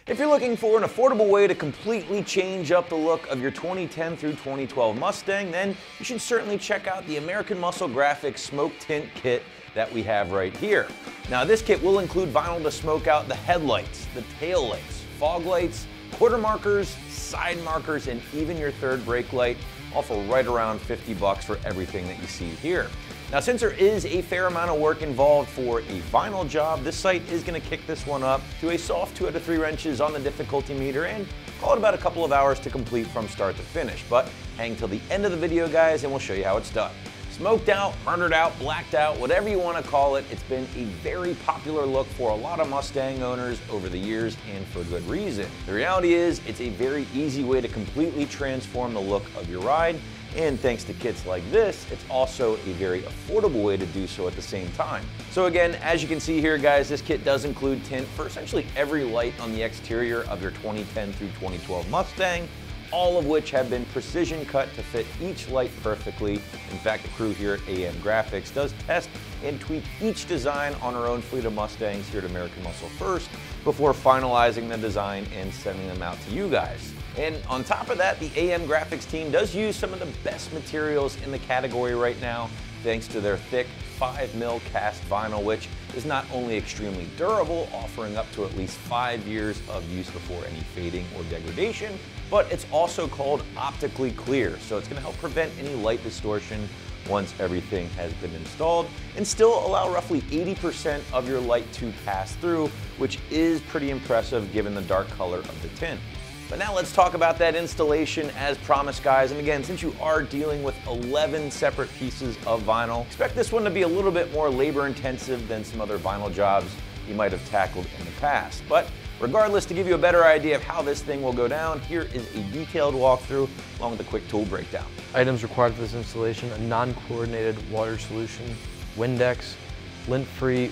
If you're looking for an affordable way to completely change up the look of your 2010 through 2012 Mustang, then you should certainly check out the AmericanMuscle Graphics Smoke Tint Kit that we have right here. Now this kit will include vinyl to smoke out the headlights, the tail lights, fog lights, quarter markers, side markers, and even your third brake light, all for right around $50 for everything that you see here. Now, since there is a fair amount of work involved for a vinyl job, this site is going to kick this one up to a soft 2 out of 3 wrenches on the difficulty meter and call it about a couple of hours to complete from start to finish. But hang till the end of the video, guys, and we'll show you how it's done. Smoked out, murdered out, blacked out, whatever you want to call it, it's been a very popular look for a lot of Mustang owners over the years, and for good reason. The reality is, it's a very easy way to completely transform the look of your ride, and thanks to kits like this, it's also a very affordable way to do so at the same time. So again, as you can see here, guys, this kit does include tint for essentially every light on the exterior of your 2010 through 2012 Mustang, all of which have been precision cut to fit each light perfectly. In fact, the crew here at AM Graphics does test and tweak each design on our own fleet of Mustangs here at AmericanMuscle first, before finalizing the design and sending them out to you guys. And on top of that, the AM Graphics team does use some of the best materials in the category right now, thanks to their thick 5mm cast vinyl, which is not only extremely durable, offering up to at least 5 years of use before any fading or degradation, but it's also called optically clear, so it's going to help prevent any light distortion once everything has been installed, and still allow roughly 80% of your light to pass through, which is pretty impressive given the dark color of the tint. But now let's talk about that installation as promised, guys. And again, since you are dealing with 11 separate pieces of vinyl, expect this one to be a little bit more labor intensive than some other vinyl jobs you might have tackled in the past. But regardless, to give you a better idea of how this thing will go down, here is a detailed walkthrough along with a quick tool breakdown. Items required for this installation: a non-chlorinated water solution, Windex, lint-free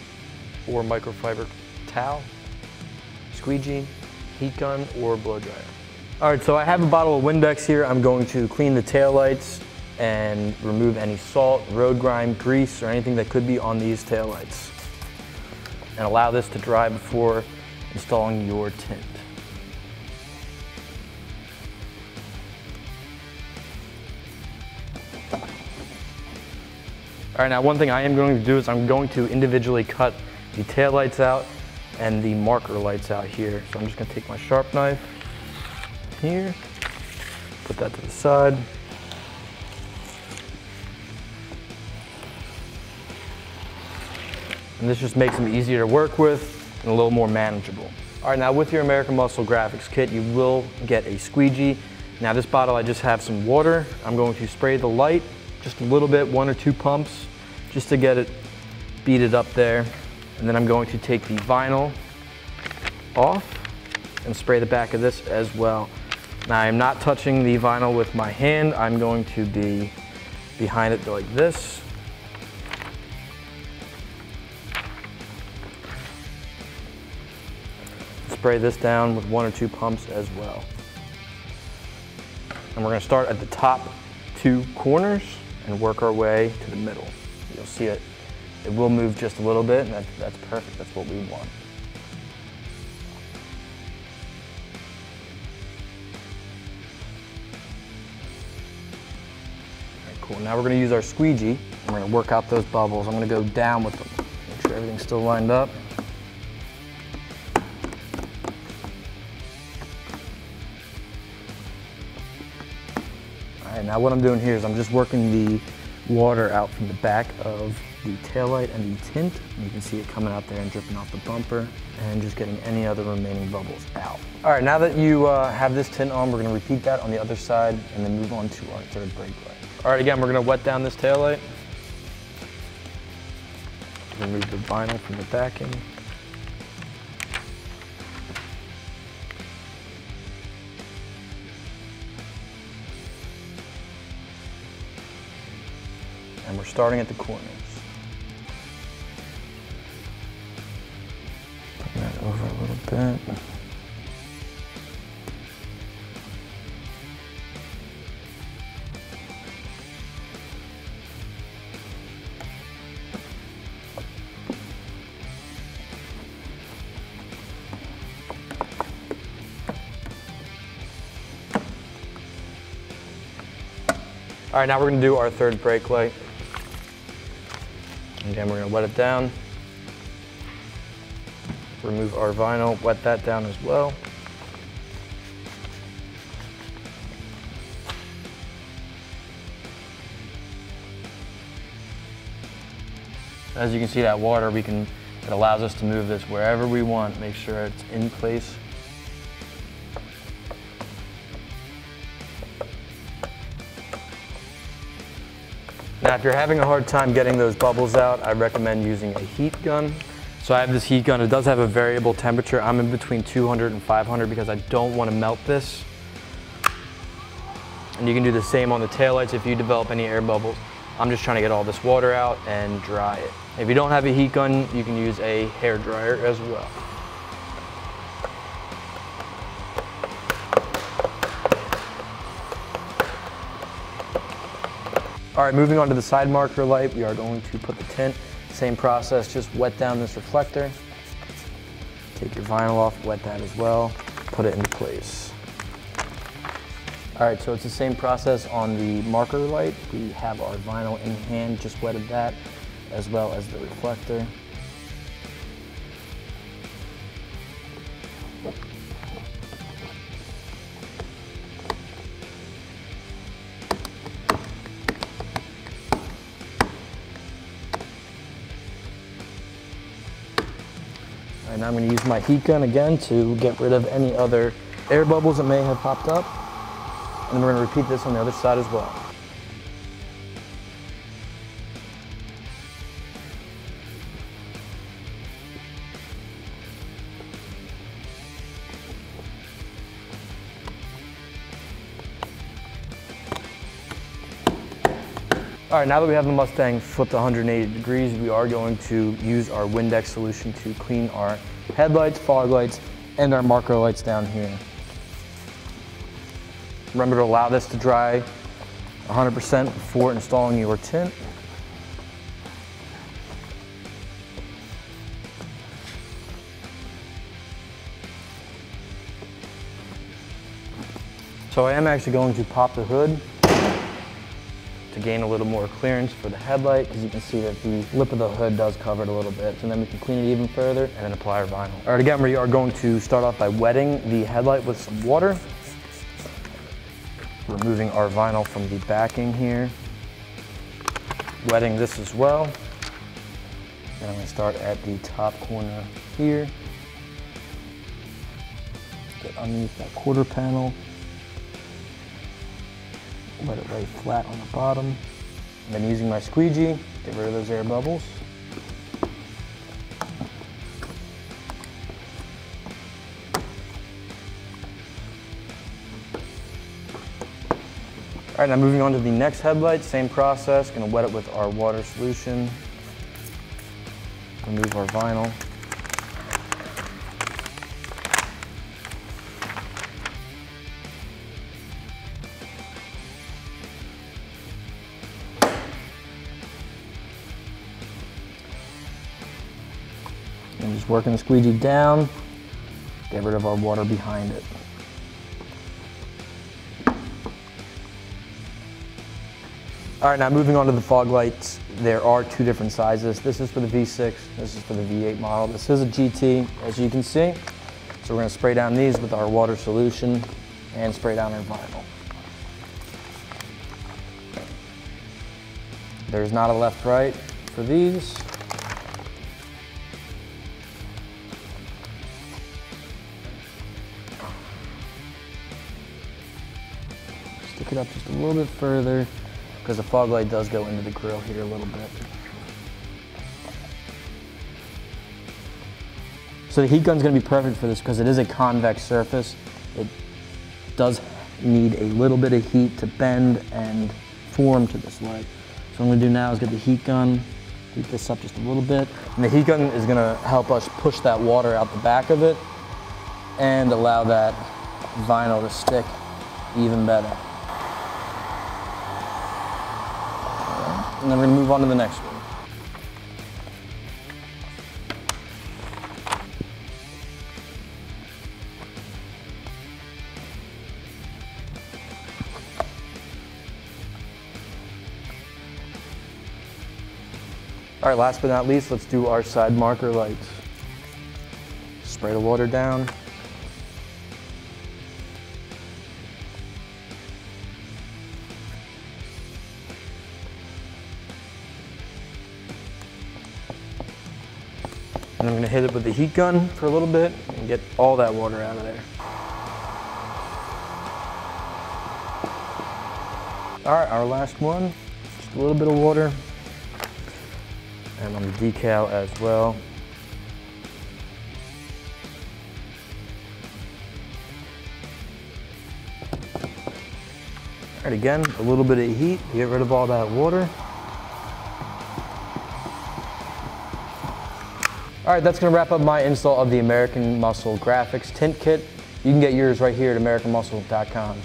or microfiber towel, squeegee, heat gun, or blow dryer. All right, so I have a bottle of Windex here. I'm going to clean the taillights and remove any salt, road grime, grease, or anything that could be on these taillights, and allow this to dry before installing your tint. All right, now one thing I am going to do is I'm going to individually cut the taillights out and the marker lights out here. So I'm just gonna take my sharp knife here, put that to the side. And this just makes them easier to work with and a little more manageable. All right, now with your AmericanMuscle Graphics kit, you will get a squeegee. Now this bottle, I just have some water. I'm going to spray the light just a little bit, 1 or 2 pumps, just to get it beaded up there. And then I'm going to take the vinyl off and spray the back of this as well. Now I'm not touching the vinyl with my hand. I'm going to be behind it like this. Spray this down with 1 or 2 pumps as well. And we're going to start at the top 2 corners and work our way to the middle. You'll see it. It will move just a little bit, and that's perfect. That's what we want. All right, cool. Now we're going to use our squeegee, and we're going to work out those bubbles. I'm going to go down with them. Make sure everything's still lined up. All right, now what I'm doing here is I'm just working the water out from the back of the taillight and the tint. And you can see it coming out there and dripping off the bumper, and just getting any other remaining bubbles out. All right, now that you have this tint on, we're gonna repeat that on the other side and then move on to our third brake light. All right, again, we're gonna wet down this taillight. Remove the vinyl from the backing. And we're starting at the corners. Bring that over a little bit. All right, now we're gonna do our third brake light. Again, we're gonna wet it down. Remove our vinyl, wet that down as well. As you can see, that water, it allows us to move this wherever we want, make sure it's in place. Now, if you're having a hard time getting those bubbles out, I recommend using a heat gun. So I have this heat gun. It does have a variable temperature. I'm in between 200 and 500 because I don't want to melt this. And you can do the same on the taillights if you develop any air bubbles. I'm just trying to get all this water out and dry it. If you don't have a heat gun, you can use a hair dryer as well. All right, moving on to the side marker light, we are going to put the tint. Same process, just wet down this reflector. Take your vinyl off, wet that as well, put it into place. All right, so it's the same process on the marker light. We have our vinyl in hand, just wetted that, as well as the reflector. And I'm going to use my heat gun again to get rid of any other air bubbles that may have popped up. And we're going to repeat this on the other side as well. All right, now that we have the Mustang flipped 180 degrees, we are going to use our Windex solution to clean our headlights, fog lights, and our marker lights down here. Remember to allow this to dry 100% before installing your tint. So I am actually going to pop the hood to gain a little more clearance for the headlight, because you can see that the lip of the hood does cover it a little bit. And then we can clean it even further and then apply our vinyl. All right, again, we are going to start off by wetting the headlight with some water. Removing our vinyl from the backing here. Wetting this as well. And I'm going to start at the top corner here. Get underneath that quarter panel. Let it lay flat on the bottom. And then using my squeegee, get rid of those air bubbles. All right, now moving on to the next headlight, same process. Gonna wet it with our water solution. Remove our vinyl. And just working the squeegee down, get rid of our water behind it. All right, now moving on to the fog lights. There are two different sizes. This is for the V6, this is for the V8 model. This is a GT, as you can see. So we're gonna spray down these with our water solution and spray down our vinyl. There's not a left-right for these. Stick it up just a little bit further, because the fog light does go into the grill here a little bit. So the heat gun's gonna be perfect for this because it is a convex surface. It does need a little bit of heat to bend and form to this light. So what I'm gonna do now is get the heat gun, heat this up just a little bit. And the heat gun is gonna help us push that water out the back of it and allow that vinyl to stick even better. And then we're gonna move on to the next one. All right, last but not least, let's do our side marker lights. Spray the water down. And I'm gonna hit it with the heat gun for a little bit and get all that water out of there. All right, our last one, just a little bit of water. And on the decal as well. All right, again, a little bit of heat to get rid of all that water. All right, that's gonna wrap up my install of the American Muscle Graphics Tint Kit. You can get yours right here at AmericanMuscle.com.